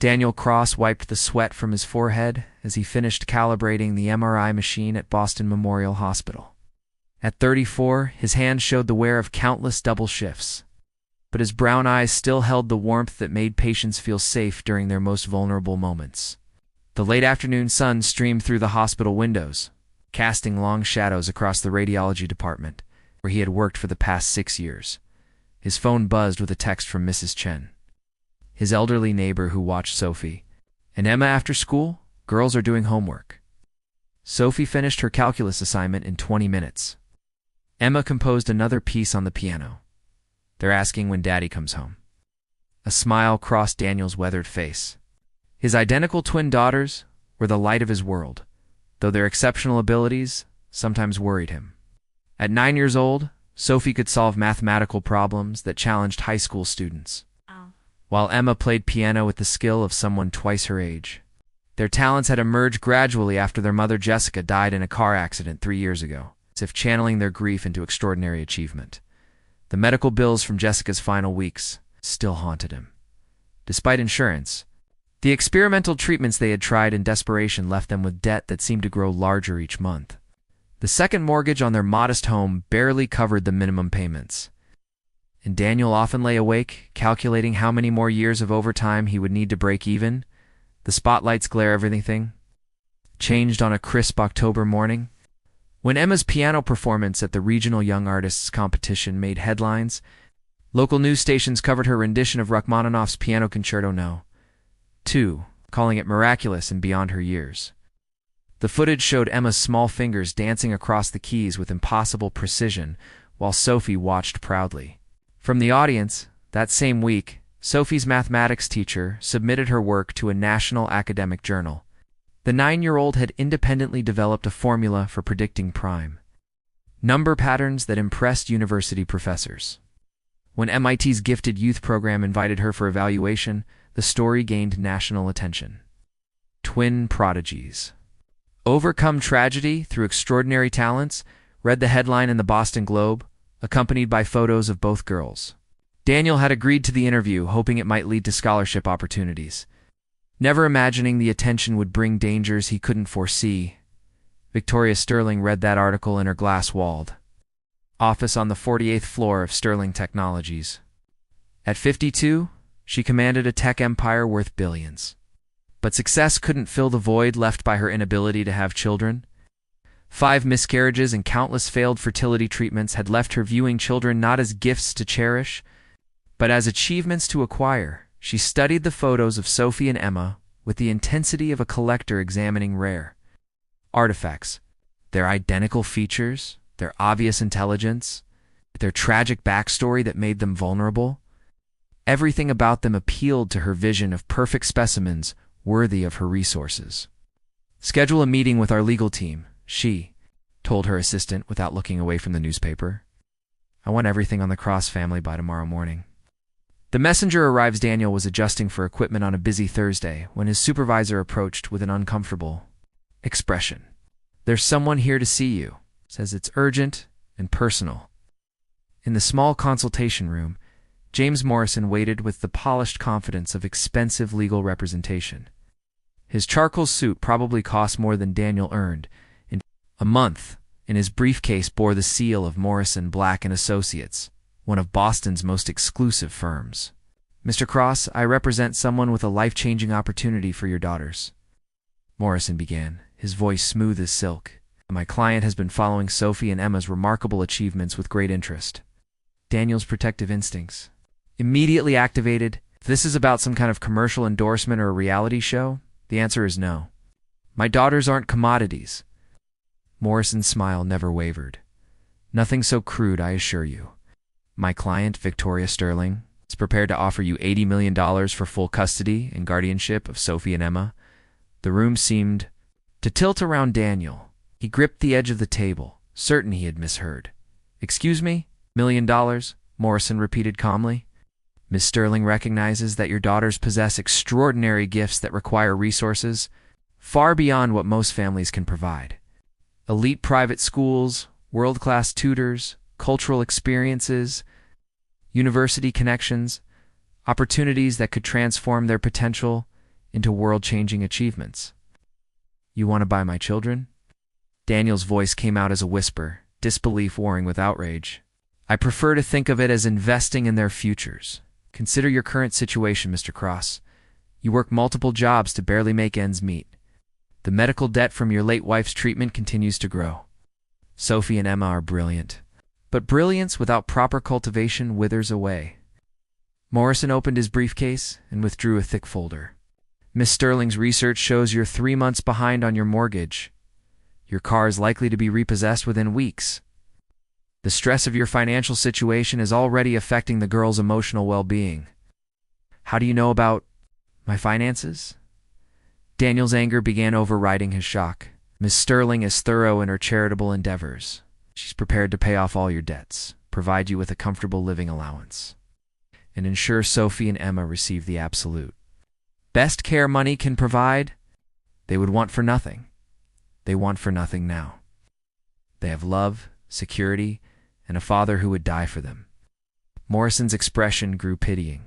Daniel Cross wiped the sweat from his forehead as he finished calibrating the MRI machine at Boston Memorial Hospital. At 34, his hand showed the wear of countless double shifts, but his brown eyes still held the warmth that made patients feel safe during their most vulnerable moments. The late afternoon sun streamed through the hospital windows, casting long shadows across the radiology department, where he had worked for the past 6 years. His phone buzzed with a text from Mrs. Chen, his elderly neighbor who watched Sophie. "And Emma after school? Girls are doing homework." Sophie finished her calculus assignment in 20 minutes. Emma composed another piece on the piano. "They're asking when Daddy comes home." A smile crossed Daniel's weathered face. His identical twin daughters were the light of his world, though their exceptional abilities sometimes worried him. At 9 years old, Sophie could solve mathematical problems that challenged high school students, while Emma played piano with the skill of someone twice her age. Their talents had emerged gradually after their mother Jessica died in a car accident 3 years ago, as if channeling their grief into extraordinary achievement. The medical bills from Jessica's final weeks still haunted him. Despite insurance, the experimental treatments they had tried in desperation left them with debt that seemed to grow larger each month. The second mortgage on their modest home barely covered the minimum payments, and Daniel often lay awake, calculating how many more years of overtime he would need to break even. The spotlight's glare of everything changed on a crisp October morning. When Emma's piano performance at the Regional Young Artists Competition made headlines, local news stations covered her rendition of Rachmaninoff's Piano Concerto No. 2, calling it miraculous and beyond her years. The footage showed Emma's small fingers dancing across the keys with impossible precision, while Sophie watched proudly. From the audience, that same week, Sophie's mathematics teacher submitted her work to a national academic journal. The 9-year-old had independently developed a formula for predicting prime number patterns that impressed university professors. When MIT's Gifted Youth program invited her for evaluation, the story gained national attention. Twin prodigies overcome tragedy through extraordinary talents, read the headline in the Boston Globe, accompanied by photos of both girls. Daniel had agreed to the interview, hoping it might lead to scholarship opportunities, never imagining the attention would bring dangers he couldn't foresee. Victoria Sterling read that article in her glass-walled office on the 48th floor of Sterling Technologies. At 52, she commanded a tech empire worth billions. But success couldn't fill the void left by her inability to have children. 5 miscarriages and countless failed fertility treatments had left her viewing children not as gifts to cherish, but as achievements to acquire. She studied the photos of Sophie and Emma with the intensity of a collector examining rare artifacts. Their identical features, their obvious intelligence, their tragic backstory that made them vulnerable. Everything about them appealed to her vision of perfect specimens worthy of her resources. "Schedule a meeting with our legal team," she told her assistant without looking away from the newspaper. "I want everything on the Cross family by tomorrow morning." The messenger arrives. Daniel was adjusting for equipment on a busy Thursday when his supervisor approached with an uncomfortable expression. "There's someone here to see you. Says it's urgent and personal." In the small consultation room, James Morrison waited with the polished confidence of expensive legal representation. His charcoal suit probably cost more than Daniel earned in a month, and his briefcase bore the seal of Morrison Black & Associates, one of Boston's most exclusive firms. "Mr. Cross, I represent someone with a life-changing opportunity for your daughters," Morrison began, his voice smooth as silk. "My client has been following Sophie and Emma's remarkable achievements with great interest." Daniel's protective instincts immediately activated. "If this is about some kind of commercial endorsement or a reality show, the answer is no. My daughters aren't commodities." Morrison's smile never wavered. "Nothing so crude, I assure you. My client, Victoria Sterling, is prepared to offer you $80 million for full custody and guardianship of Sophie and Emma." The room seemed to tilt around Daniel. He gripped the edge of the table, certain he had misheard. "Excuse me? $1 million?" Morrison repeated calmly. "Miss Sterling recognizes that your daughters possess extraordinary gifts that require resources far beyond what most families can provide. Elite private schools, world-class tutors, cultural experiences, university connections, opportunities that could transform their potential into world-changing achievements. You want to buy my children? Daniel's voice came out as a whisper, disbelief warring with outrage. I prefer to think of it as investing in their futures. Consider your current situation, Mr. Cross. You work multiple jobs to barely make ends meet. The medical debt from your late wife's treatment continues to grow. Sophie and Emma are brilliant. But brilliance without proper cultivation withers away. Morrison opened his briefcase and withdrew a thick folder. Miss Sterling's research shows you're 3 months behind on your mortgage. Your car is likely to be repossessed within weeks. The stress of your financial situation is already affecting the girl's emotional well-being. How do you know about my finances? Daniel's anger began overriding his shock. Miss Sterling is thorough in her charitable endeavors. She's prepared to pay off all your debts, provide you with a comfortable living allowance, and ensure Sophie and Emma receive the absolute best care money can provide. They would want for nothing. They want for nothing now. They have love, security, and a father who would die for them. Morrison's expression grew pitying.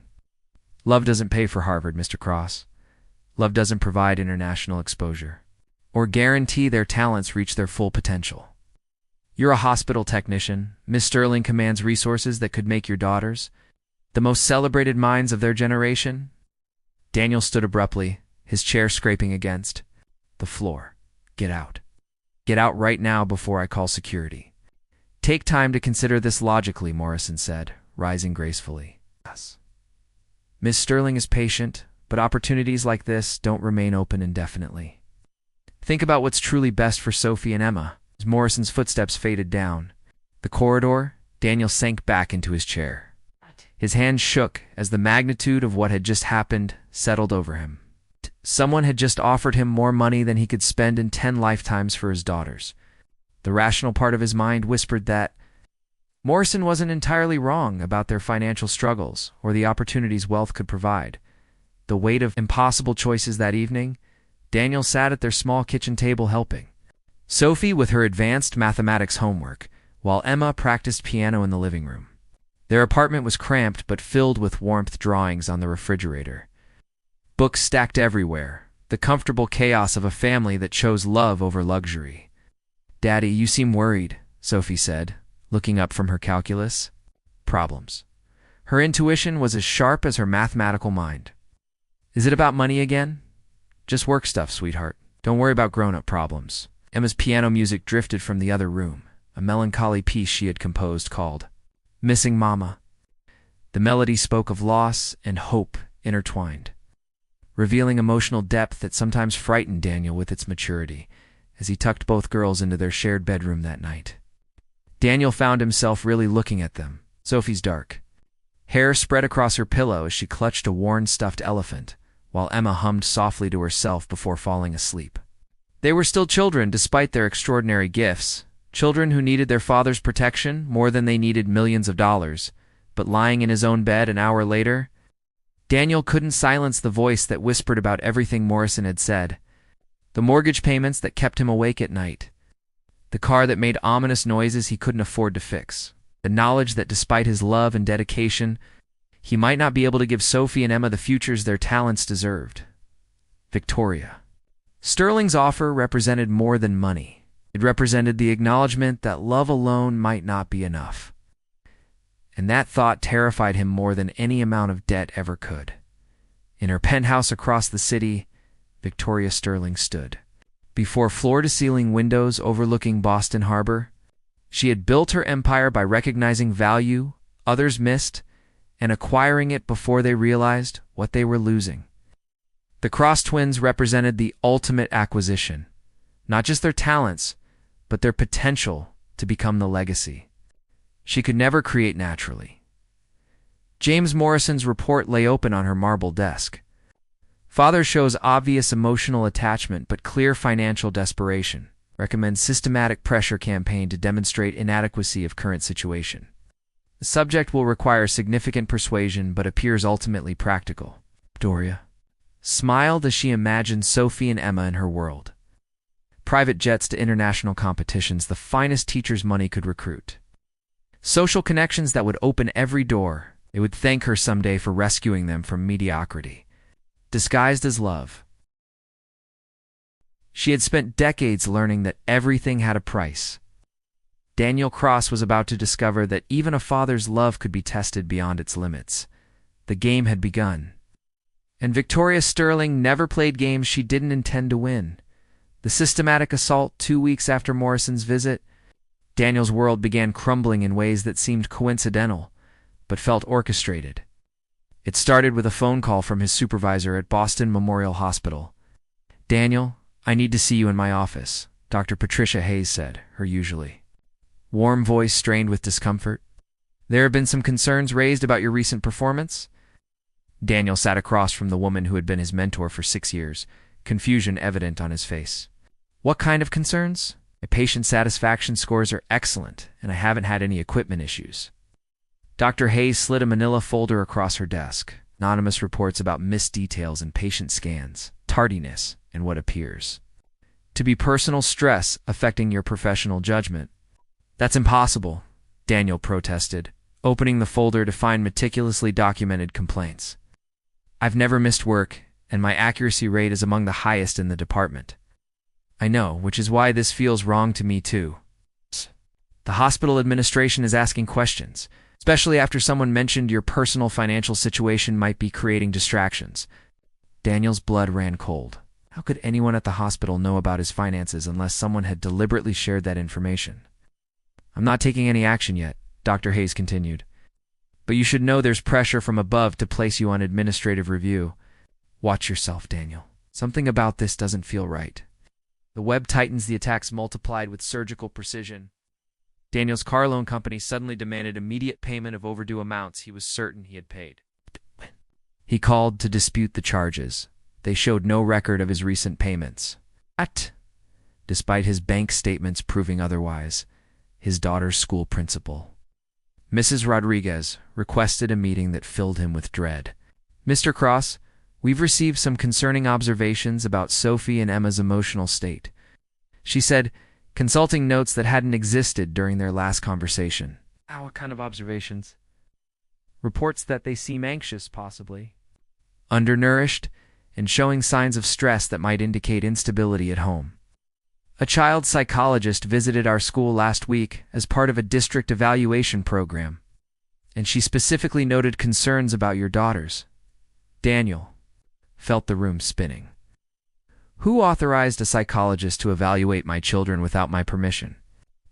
Love doesn't pay for Harvard, Mr. Cross. Love doesn't provide international exposure or guarantee their talents reach their full potential. You're a hospital technician. Miss Sterling commands resources that could make your daughters the most celebrated minds of their generation. Daniel stood abruptly, his chair scraping against the floor. Get out. Get out right now before I call security. Take time to consider this logically, Morrison said, rising gracefully. Yes. Miss Sterling is patient, but opportunities like this don't remain open indefinitely. Think about what's truly best for Sophie and Emma. As Morrison's footsteps faded down the corridor, Daniel sank back into his chair. His hands shook as the magnitude of what had just happened settled over him. Someone had just offered him more money than he could spend in 10 lifetimes for his daughters. The rational part of his mind whispered that Morrison wasn't entirely wrong about their financial struggles or the opportunities wealth could provide. The weight of impossible choices that evening, Daniel sat at their small kitchen table helping Sophie with her advanced mathematics homework, while Emma practiced piano in the living room. Their apartment was cramped but filled with warmth drawings on the refrigerator. Books stacked everywhere, the comfortable chaos of a family that chose love over luxury. Daddy, you seem worried, Sophie said, looking up from her calculus. Problems. Her intuition was as sharp as her mathematical mind. Is it about money again? Just work stuff, sweetheart. Don't worry about grown-up problems. Emma's piano music drifted from the other room, a melancholy piece she had composed called Missing Mama. The melody spoke of loss and hope intertwined, revealing emotional depth that sometimes frightened Daniel with its maturity as he tucked both girls into their shared bedroom that night. Daniel found himself really looking at them. Sophie's dark hair spread across her pillow as she clutched a worn stuffed elephant, while Emma hummed softly to herself before falling asleep. They were still children despite their extraordinary gifts, children who needed their father's protection more than they needed millions of dollars. But lying in his own bed an hour later, Daniel couldn't silence the voice that whispered about everything Morrison had said. The mortgage payments that kept him awake at night. The car that made ominous noises he couldn't afford to fix. The knowledge that despite his love and dedication, he might not be able to give Sophie and Emma the futures their talents deserved. Victoria. Sterling's offer represented more than money. It represented the acknowledgement that love alone might not be enough. And that thought terrified him more than any amount of debt ever could. In her penthouse across the city, Victoria Sterling stood. Before floor-to-ceiling windows overlooking Boston Harbor, she had built her empire by recognizing value others missed and acquiring it before they realized what they were losing. The Cross twins represented the ultimate acquisition, not just their talents, but their potential to become the legacy she could never create naturally. James Morrison's report lay open on her marble desk. Father shows obvious emotional attachment but clear financial desperation. Recommends systematic pressure campaign to demonstrate inadequacy of current situation. The subject will require significant persuasion but appears ultimately practical. Doria smiled as she imagined Sophie and Emma in her world. Private jets to international competitions, the finest teachers money could recruit. Social connections that would open every door. They would thank her someday for rescuing them from mediocrity. disguised as love. She had spent decades learning that everything had a price. Daniel Cross was about to discover that even a father's love could be tested beyond its limits. The game had begun. And Victoria Sterling never played games she didn't intend to win. The systematic assault 2 weeks after Morrison's visit, Daniel's world began crumbling in ways that seemed coincidental, but felt orchestrated. It started with a phone call from his supervisor at Boston Memorial Hospital. "Daniel, I need to see you in my office," Dr. Patricia Hayes said, her usually warm voice strained with discomfort. "There have been some concerns raised about your recent performance." Daniel sat across from the woman who had been his mentor for 6 years, confusion evident on his face. "What kind of concerns?" "My patient satisfaction scores are excellent, and I haven't had any equipment issues." Dr. Hayes slid a manila folder across her desk. Anonymous reports about missed details in patient scans, tardiness, and what appears to be personal stress affecting your professional judgment. "That's impossible," Daniel protested, opening the folder to find meticulously documented complaints. "I've never missed work, and my accuracy rate is among the highest in the department." "I know, which is why this feels wrong to me too. The hospital administration is asking questions, especially after someone mentioned your personal financial situation might be creating distractions." Daniel's blood ran cold. How could anyone at the hospital know about his finances unless someone had deliberately shared that information? "I'm not taking any action yet," Dr. Hayes continued. "But you should know there's pressure from above to place you on administrative review. Watch yourself, Daniel. Something about this doesn't feel right." The web tightens, the attacks multiplied with surgical precision. Daniel's car loan company suddenly demanded immediate payment of overdue amounts he was certain he had paid. He called to dispute the charges. They showed no record of his recent payments. Despite his bank statements proving otherwise, his daughter's school principal, Mrs. Rodriguez, requested a meeting that filled him with dread. "Mr. Cross, we've received some concerning observations about Sophie and Emma's emotional state," she said, consulting notes that hadn't existed during their last conversation. "What kind of observations?" "Reports that they seem anxious, possibly undernourished, and showing signs of stress that might indicate instability at home. A child psychologist visited our school last week as part of a district evaluation program, and she specifically noted concerns about your daughters." Daniel felt the room spinning. "Who authorized a psychologist to evaluate my children without my permission?"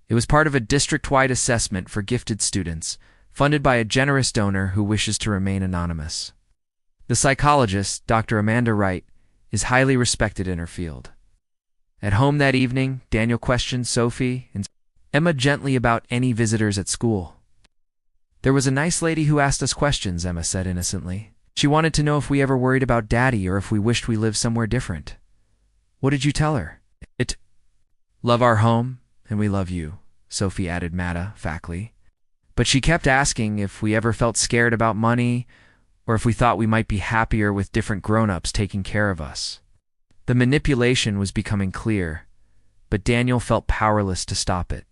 "It was part of a district-wide assessment for gifted students, funded by a generous donor who wishes to remain anonymous. The psychologist, Dr. Amanda Wright, is highly respected in her field." At home that evening, Daniel questioned Sophie and Emma gently about any visitors at school. "There was a nice lady who asked us questions," Emma said innocently. "She wanted to know if we ever worried about Daddy or if we wished we lived somewhere different." "What did you tell her?" "Love our home, and we love you," Sophie added matter-of-factly. "But she kept asking if we ever felt scared about money or if we thought we might be happier with different grown-ups taking care of us." The manipulation was becoming clear, but Daniel felt powerless to stop it.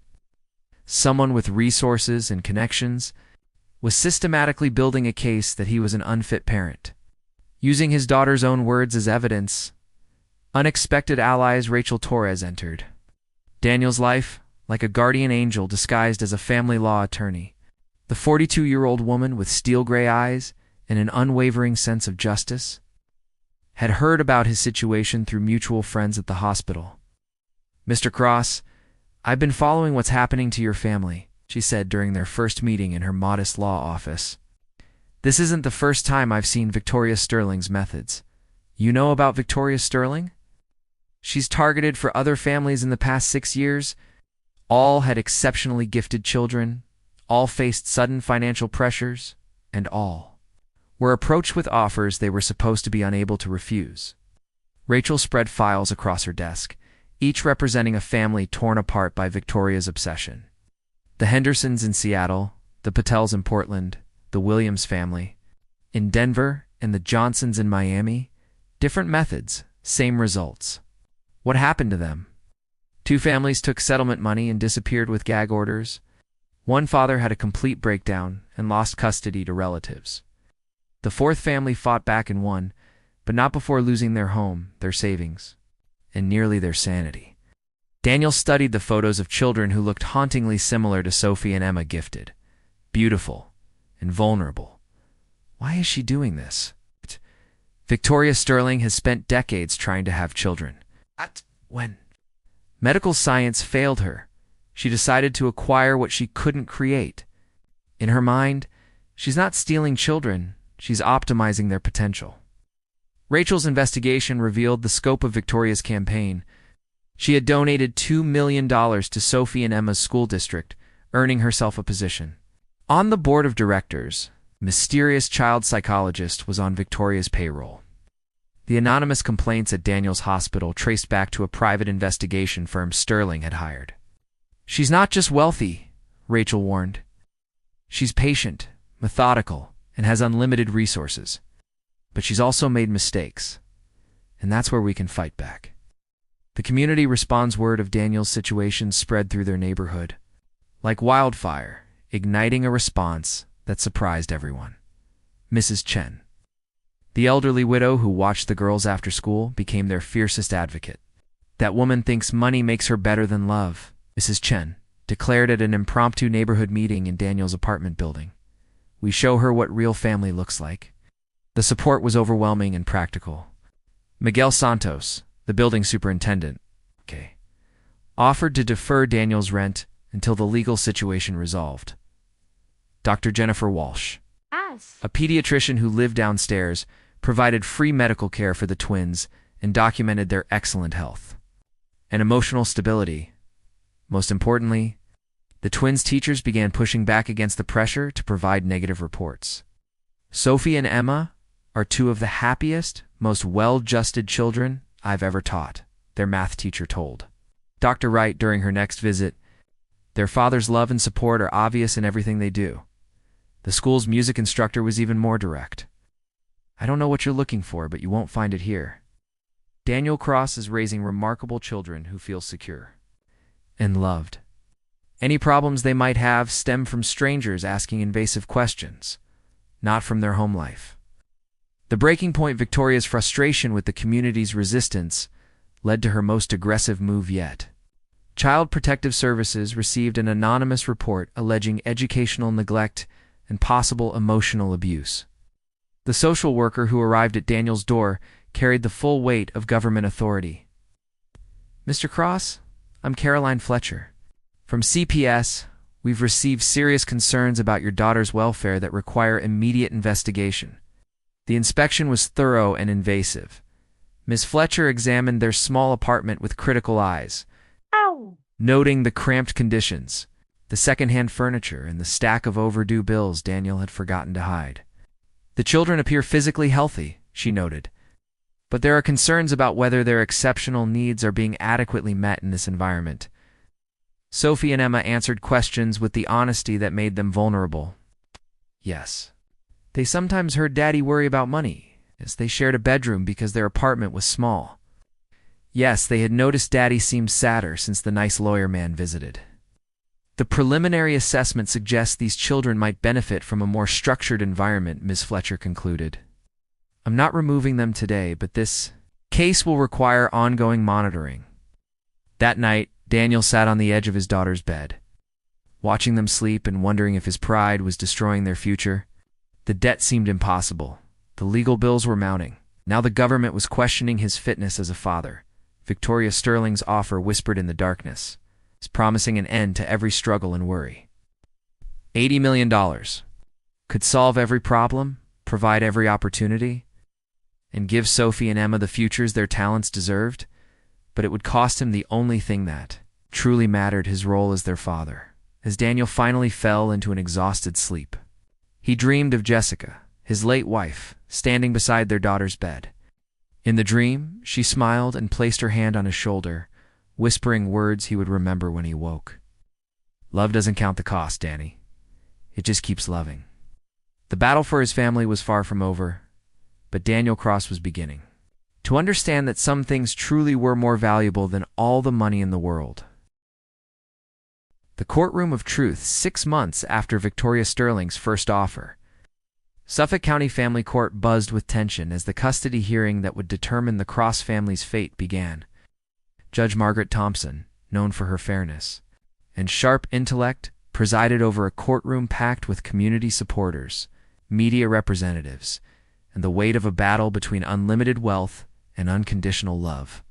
Someone with resources and connections was systematically building a case that he was an unfit parent. Using his daughter's own words as evidence, unexpected allies Rachel Torres entered Daniel's life like a guardian angel disguised as a family law attorney. The 42-year-old woman with steel-gray eyes and an unwavering sense of justice had heard about his situation through mutual friends at the hospital. "Mr. Cross, I've been following what's happening to your family," she said during their first meeting in her modest law office. "This isn't the first time I've seen Victoria Sterling's methods. You know about Victoria Sterling? She's targeted for other families in the past 6 years. All had exceptionally gifted children, all faced sudden financial pressures, and all were approached with offers they were supposed to be unable to refuse." Rachel spread files across her desk, each representing a family torn apart by Victoria's obsession. The Hendersons in Seattle, the Patels in Portland, the Williams family in Denver, and the Johnsons in Miami. Different methods, same results. What happened to them? 2 families took settlement money and disappeared with gag orders. One father had a complete breakdown and lost custody to relatives. The 4th family fought back and won, but not before losing their home, their savings, and nearly their sanity. Daniel studied the photos of children who looked hauntingly similar to Sophie and Emma, gifted, beautiful, and vulnerable. Why is she doing this? Victoria Sterling has spent decades trying to have children. When medical science failed her, she decided to acquire what she couldn't create. In her mind, she's not stealing children, she's optimizing their potential. Rachel's investigation revealed the scope of Victoria's campaign. She had donated $2 million to Sophie and Emma's school district, earning herself a position. On the board of directors, a mysterious child psychologist was on Victoria's payroll. The anonymous complaints at Daniel's hospital traced back to a private investigation firm Sterling had hired. She's not just wealthy, Rachel warned. She's patient, methodical, and has unlimited resources. But she's also made mistakes. And that's where we can fight back. The community response word of Daniel's situation spread through their neighborhood, like wildfire, igniting a response that surprised everyone. Mrs. Chen, the elderly widow who watched the girls after school, became their fiercest advocate. That woman thinks money makes her better than love, Mrs. Chen declared at an impromptu neighborhood meeting in Daniel's apartment building. We show her what real family looks like. The support was overwhelming and practical. Miguel Santos, the building superintendent, offered to defer Daniel's rent until the legal situation resolved. Dr. Jennifer Walsh, a pediatrician who lived downstairs, provided free medical care for the twins and documented their excellent health and emotional stability. Most importantly, the twins' teachers began pushing back against the pressure to provide negative reports. Sophie and Emma are two of the happiest, most well-adjusted children I've ever taught, their math teacher told Dr. Wright during her next visit. Their father's love and support are obvious in everything they do. The school's music instructor was even more direct. I don't know what you're looking for, but you won't find it here. Daniel Cross is raising remarkable children who feel secure and loved. Any problems they might have stem from strangers asking invasive questions, not from their home life. The breaking point: Victoria's frustration with the community's resistance led to her most aggressive move yet. Child Protective Services received an anonymous report alleging educational neglect and possible emotional abuse. The social worker who arrived at Daniel's door carried the full weight of government authority. Mr. Cross, I'm Caroline Fletcher. From CPS, we've received serious concerns about your daughter's welfare that require immediate investigation. The inspection was thorough and invasive. Ms. Fletcher examined their small apartment with critical eyes, noting the cramped conditions, the secondhand furniture, and the stack of overdue bills Daniel had forgotten to hide. The children appear physically healthy, she noted, but there are concerns about whether their exceptional needs are being adequately met in this environment. Sophie and Emma answered questions with the honesty that made them vulnerable. Yes, they sometimes heard Daddy worry about money, as they shared a bedroom because their apartment was small. Yes, they had noticed Daddy seemed sadder since the nice lawyer man visited. The preliminary assessment suggests these children might benefit from a more structured environment, Ms. Fletcher concluded. I'm not removing them today, but this case will require ongoing monitoring. That night, Daniel sat on the edge of his daughter's bed, watching them sleep and wondering if his pride was destroying their future. The debt seemed impossible. The legal bills were mounting. Now the government was questioning his fitness as a father. Victoria Sterling's offer whispered in the darkness, promising an end to every struggle and worry. $80 million could solve every problem, provide every opportunity, and give Sophie and Emma the futures their talents deserved, but it would cost him the only thing that truly mattered: his role as their father. As Daniel finally fell into an exhausted sleep, he dreamed of Jessica, his late wife, standing beside their daughter's bed. In the dream, she smiled and placed her hand on his shoulder, whispering words he would remember when he woke. Love doesn't count the cost, Danny. It just keeps loving. The battle for his family was far from over, but Daniel Cross was beginning to understand that some things truly were more valuable than all the money in the world. The courtroom of truth, 6 months after Victoria Sterling's first offer. Suffolk County Family Court buzzed with tension as the custody hearing that would determine the Cross family's fate began. Judge Margaret Thompson, known for her fairness and sharp intellect, presided over a courtroom packed with community supporters, media representatives, and the weight of a battle between unlimited wealth and unconditional love.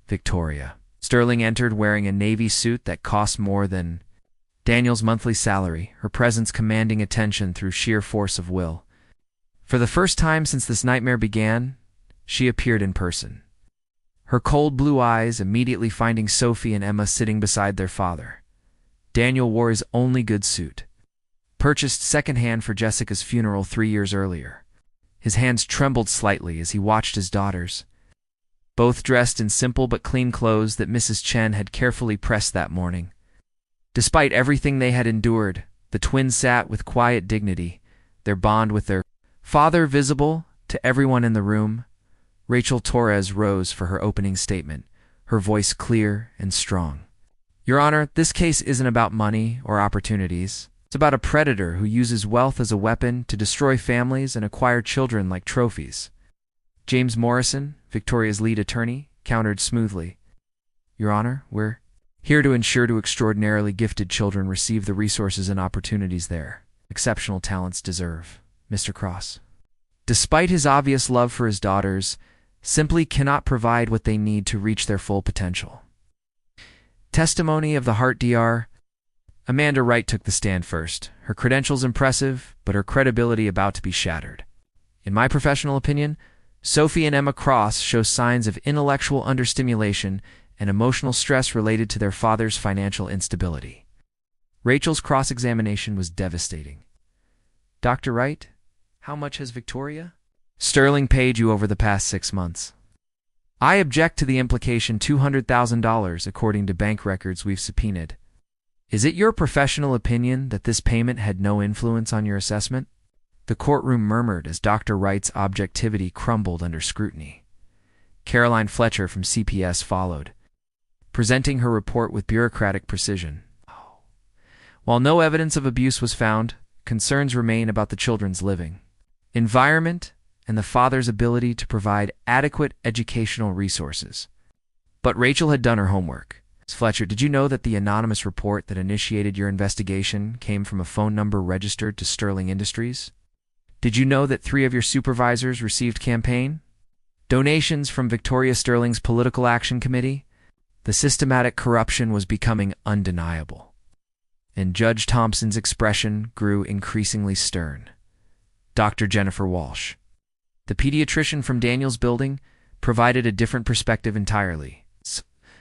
Victoria Sterling entered wearing a navy suit that cost more than Daniel's monthly salary, her presence commanding attention through sheer force of will. For the first time since this nightmare began, she appeared in person. Her cold blue eyes immediately finding Sophie and Emma sitting beside their father. Daniel wore his only good suit, purchased secondhand for Jessica's funeral 3 years earlier. His hands trembled slightly as he watched his daughters, both dressed in simple but clean clothes that Mrs. Chen had carefully pressed that morning. Despite everything they had endured, the twins sat with quiet dignity, their bond with their father visible to everyone in the room. Rachel Torres rose for her opening statement, her voice clear and strong. Your Honor, this case isn't about money or opportunities. It's about a predator who uses wealth as a weapon to destroy families and acquire children like trophies. James Morrison, Victoria's lead attorney, countered smoothly. Your Honor, we're here to ensure to extraordinarily gifted children receive the resources and opportunities their exceptional talents deserve. Mr. Cross, despite his obvious love for his daughters, simply cannot provide what they need to reach their full potential. Testimony of the Hart Dr. Amanda Wright took the stand first, her credentials impressive, but her credibility about to be shattered. In my professional opinion, Sophie and Emma Cross show signs of intellectual understimulation and emotional stress related to their father's financial instability. Rachel's cross-examination was devastating. Dr. Wright, how much has Victoria Sterling paid you over the past 6 months? I object to the implication $200,000 according to bank records we've subpoenaed. Is it your professional opinion that this payment had no influence on your assessment? The courtroom murmured as Dr. Wright's objectivity crumbled under scrutiny. Caroline Fletcher from CPS followed, presenting her report with bureaucratic precision. While no evidence of abuse was found, concerns remain about the children's living environment and the father's ability to provide adequate educational resources. But Rachel had done her homework. Ms. Fletcher, did you know that the anonymous report that initiated your investigation came from a phone number registered to Sterling Industries? Did you know that 3 of your supervisors received campaign donations from Victoria Sterling's Political Action Committee? The systematic corruption was becoming undeniable, and Judge Thompson's expression grew increasingly stern. Dr. Jennifer Walsh, the pediatrician from Daniel's building, provided a different perspective entirely.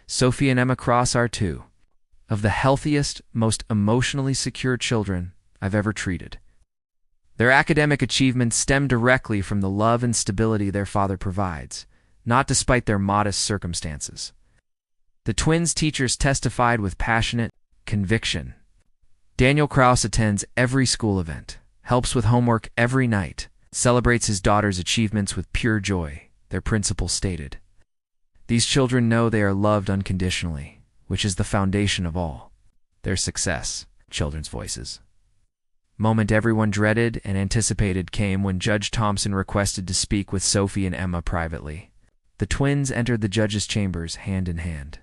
Sophie and Emma Cross are 2 of the healthiest, most emotionally secure children I've ever treated. Their academic achievements stem directly from the love and stability their father provides, not despite their modest circumstances. The twins' teachers testified with passionate conviction. Daniel Kraus attends every school event, helps with homework every night, celebrates his daughter's achievements with pure joy, their principal stated. These children know they are loved unconditionally, which is the foundation of all their success. Children's voices. Moment everyone dreaded and anticipated came when Judge Thompson requested to speak with Sophie and Emma privately. The twins entered the judge's chambers hand in hand,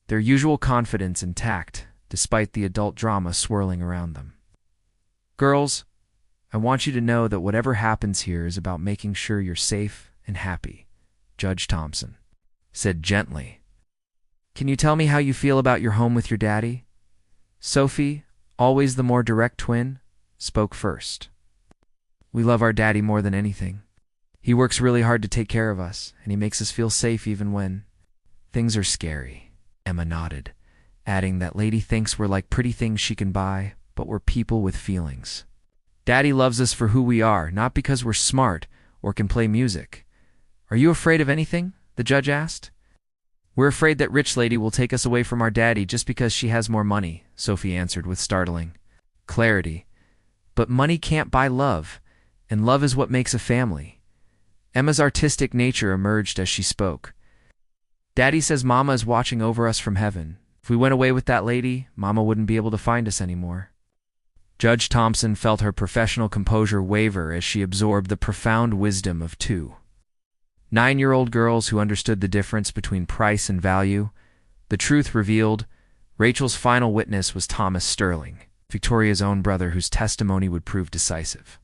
their usual confidence intact despite the adult drama swirling around them. Girls, I want you to know that whatever happens here is about making sure you're safe and happy, Judge Thompson said gently. Can you tell me how you feel about your home with your daddy? Sophie, always the more direct twin, spoke first. We love our daddy more than anything. He works really hard to take care of us, and he makes us feel safe even when things are scary. Emma nodded, adding that lady thinks we're like pretty things she can buy, but we're people with feelings. Daddy loves us for who we are, not because we're smart or can play music. Are you afraid of anything? The judge asked. We're afraid that rich lady will take us away from our daddy just because she has more money, Sophie answered with startling clarity. But money can't buy love, and love is what makes a family. Emma's artistic nature emerged as she spoke. Daddy says Mama is watching over us from heaven. If we went away with that lady, Mama wouldn't be able to find us anymore. Judge Thompson felt her professional composure waver as she absorbed the profound wisdom of two 9-year-old girls who understood the difference between price and value. The truth revealed, Rachel's final witness was Thomas Sterling, Victoria's own brother, whose testimony would prove decisive.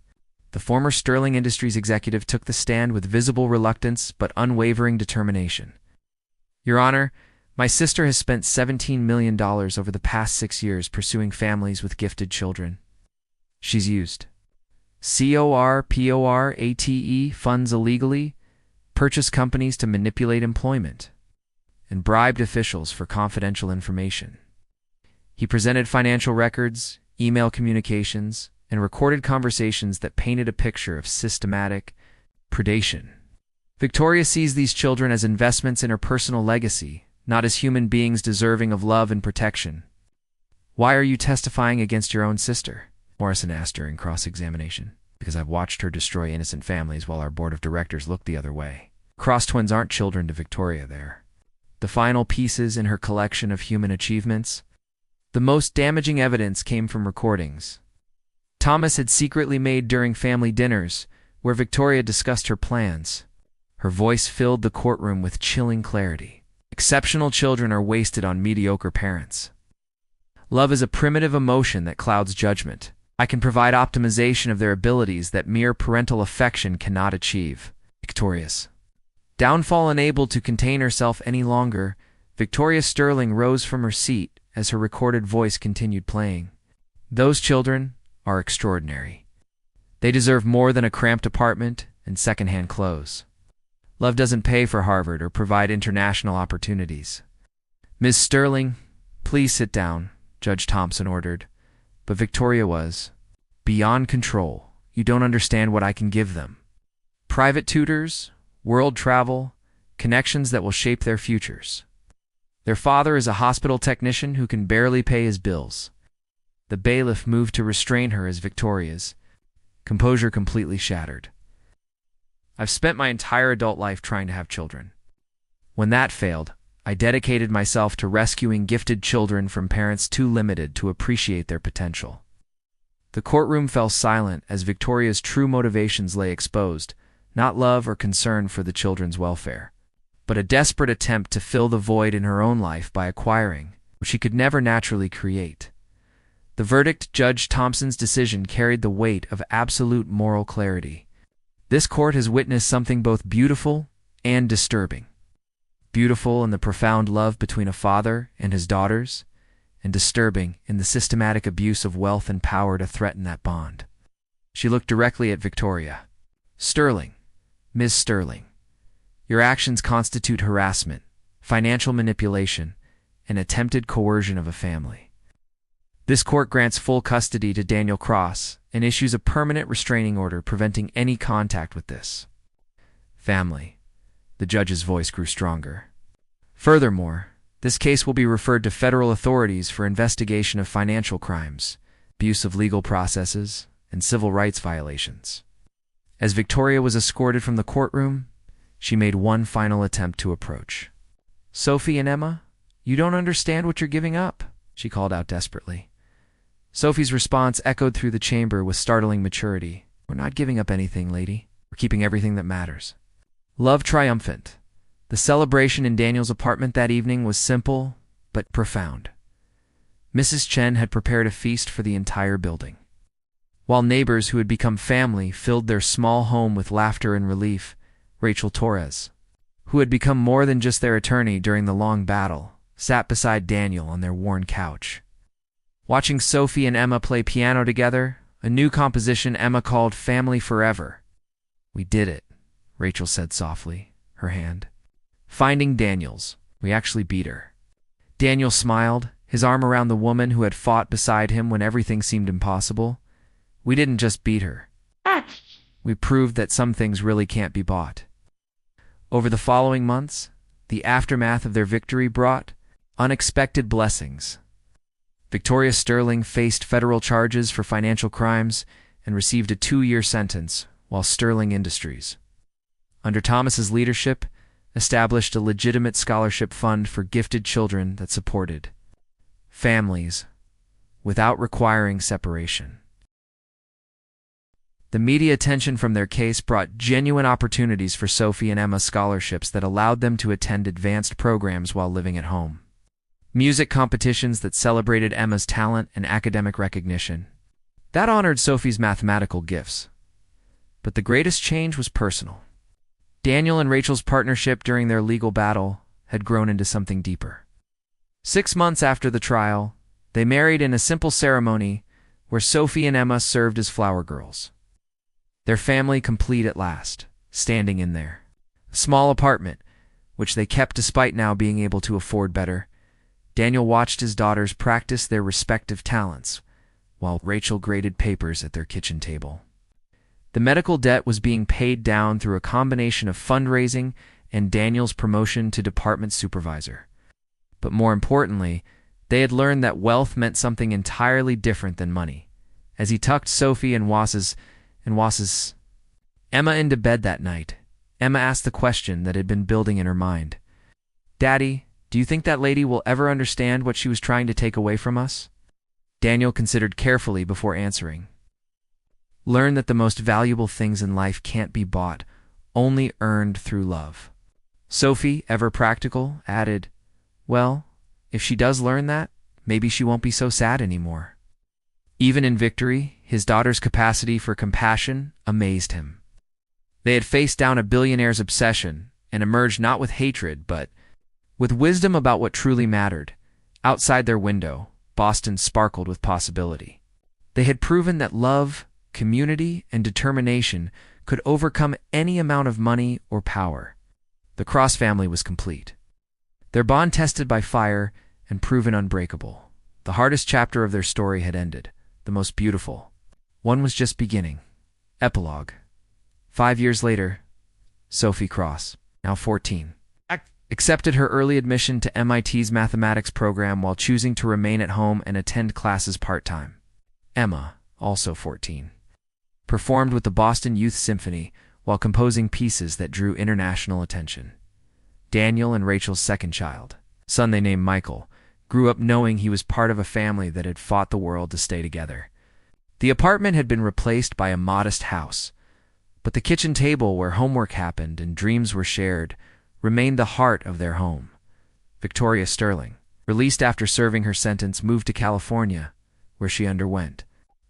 The former Sterling Industries executive took the stand with visible reluctance but unwavering determination. "Your Honor, my sister has spent $17 million over the past 6 years pursuing families with gifted children. She's used corporate funds illegally, purchased companies to manipulate employment, and bribed officials for confidential information." He presented financial records, email communications, and recorded conversations that painted a picture of systematic predation. Victoria sees these children as investments in her personal legacy, not as human beings deserving of love and protection. "Why are you testifying against your own sister?" Morrison asked during cross-examination. "Because I've watched her destroy innocent families while our board of directors looked the other way." Cross twins aren't children to Victoria. They're the final pieces in her collection of human achievements. The most damaging evidence came from recordings Thomas had secretly made during family dinners, where Victoria discussed her plans. Her voice filled the courtroom with chilling clarity. "Exceptional children are wasted on mediocre parents. Love is a primitive emotion that clouds judgment. I can provide optimization of their abilities that mere parental affection cannot achieve." Victoria's downfall. Unable to contain herself any longer, Victoria Sterling rose from her seat as her recorded voice continued playing. "Those children are extraordinary. They deserve more than a cramped apartment and secondhand clothes. Love doesn't pay for Harvard or provide international opportunities." "Ms. Sterling, please sit down," Judge Thompson ordered. But Victoria was beyond control. "You don't understand what I can give them. Private tutors, world travel, connections that will shape their futures. Their father is a hospital technician who can barely pay his bills." The bailiff moved to restrain her as Victoria's composure completely shattered. "I've spent my entire adult life trying to have children. When that failed, I dedicated myself to rescuing gifted children from parents too limited to appreciate their potential." The courtroom fell silent as Victoria's true motivations lay exposed, not love or concern for the children's welfare, but a desperate attempt to fill the void in her own life by acquiring what she could never naturally create. The verdict, Judge Thompson's decision, carried the weight of absolute moral clarity. This court has witnessed something both beautiful and disturbing. Beautiful in the profound love between a father and his daughters, and disturbing in the systematic abuse of wealth and power to threaten that bond. She looked directly at Victoria. "Sterling, Ms. Sterling, your actions constitute harassment, financial manipulation, and attempted coercion of a family. This court grants full custody to Daniel Cross and issues a permanent restraining order preventing any contact with this family." The judge's voice grew stronger. "Furthermore, this case will be referred to federal authorities for investigation of financial crimes, abuse of legal processes, and civil rights violations." As Victoria was escorted from the courtroom, she made one final attempt to approach. "Sophie and Emma, you don't understand what you're giving up," she called out desperately. Sophie's response echoed through the chamber with startling maturity. "We're not giving up anything, lady. We're keeping everything that matters." Love triumphant. The celebration in Daniel's apartment that evening was simple but profound. Mrs. Chen had prepared a feast for the entire building. While neighbors who had become family filled their small home with laughter and relief, Rachel Torres, who had become more than just their attorney during the long battle, sat beside Daniel on their worn couch. Watching Sophie and Emma play piano together, a new composition Emma called Family Forever. "We did it," Rachel said softly, her hand finding Daniel's. "We actually beat her." Daniel smiled, his arm around the woman who had fought beside him when everything seemed impossible. "We didn't just beat her. We proved that some things really can't be bought." Over the following months, the aftermath of their victory brought unexpected blessings. Victoria Sterling faced federal charges for financial crimes and received a 2-year sentence, while Sterling Industries, under Thomas's leadership, established a legitimate scholarship fund for gifted children that supported families without requiring separation. The media attention from their case brought genuine opportunities for Sophie and Emma scholarships that allowed them to attend advanced programs while living at home. Music competitions that celebrated Emma's talent and academic recognition. That honored Sophie's mathematical gifts. But the greatest change was personal. Daniel and Rachel's partnership during their legal battle had grown into something deeper. 6 months after the trial, they married in a simple ceremony where Sophie and Emma served as flower girls. Their family complete at last, standing in their small apartment, which they kept despite now being able to afford better. Daniel watched his daughters practice their respective talents, while Rachel graded papers at their kitchen table. The medical debt was being paid down through a combination of fundraising and Daniel's promotion to department supervisor. But more importantly, they had learned that wealth meant something entirely different than money. As he tucked Sophie and Wass's Emma into bed that night, Emma asked the question that had been building in her mind. "Daddy, do you think that lady will ever understand what she was trying to take away from us?" Daniel considered carefully before answering. "Learn that the most valuable things in life can't be bought, only earned through love." Sophie, ever practical, added, "Well, if she does learn that, maybe she won't be so sad anymore." Even in victory, his daughter's capacity for compassion amazed him. They had faced down a billionaire's obsession and emerged not with hatred, but with wisdom about what truly mattered. Outside their window, Boston sparkled with possibility. They had proven that love, community, and determination could overcome any amount of money or power. The Cross family was complete. Their bond tested by fire and proven unbreakable. The hardest chapter of their story had ended. The most beautiful one was just beginning. Epilogue. 5 years later, Sophie Cross, now 14, accepted her early admission to MIT's mathematics program while choosing to remain at home and attend classes part-time. Emma, also 14, performed with the Boston Youth Symphony while composing pieces that drew international attention. Daniel and Rachel's second child, son they named Michael, grew up knowing he was part of a family that had fought the world to stay together. The apartment had been replaced by a modest house, but the kitchen table where homework happened and dreams were shared remained the heart of their home. Victoria Sterling, released after serving her sentence, moved to California, where she underwent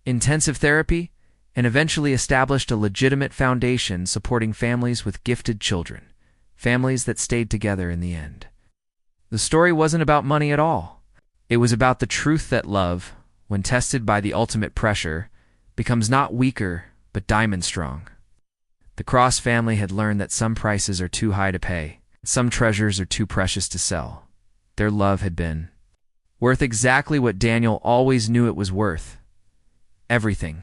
intensive therapy and eventually established a legitimate foundation supporting families with gifted children, families that stayed together in the end. The story wasn't about money at all. It was about the truth that love, when tested by the ultimate pressure, becomes not weaker, but diamond strong. The Cross family had learned that some prices are too high to pay, some treasures are too precious to sell. Their love had been worth exactly what Daniel always knew it was worth: everything.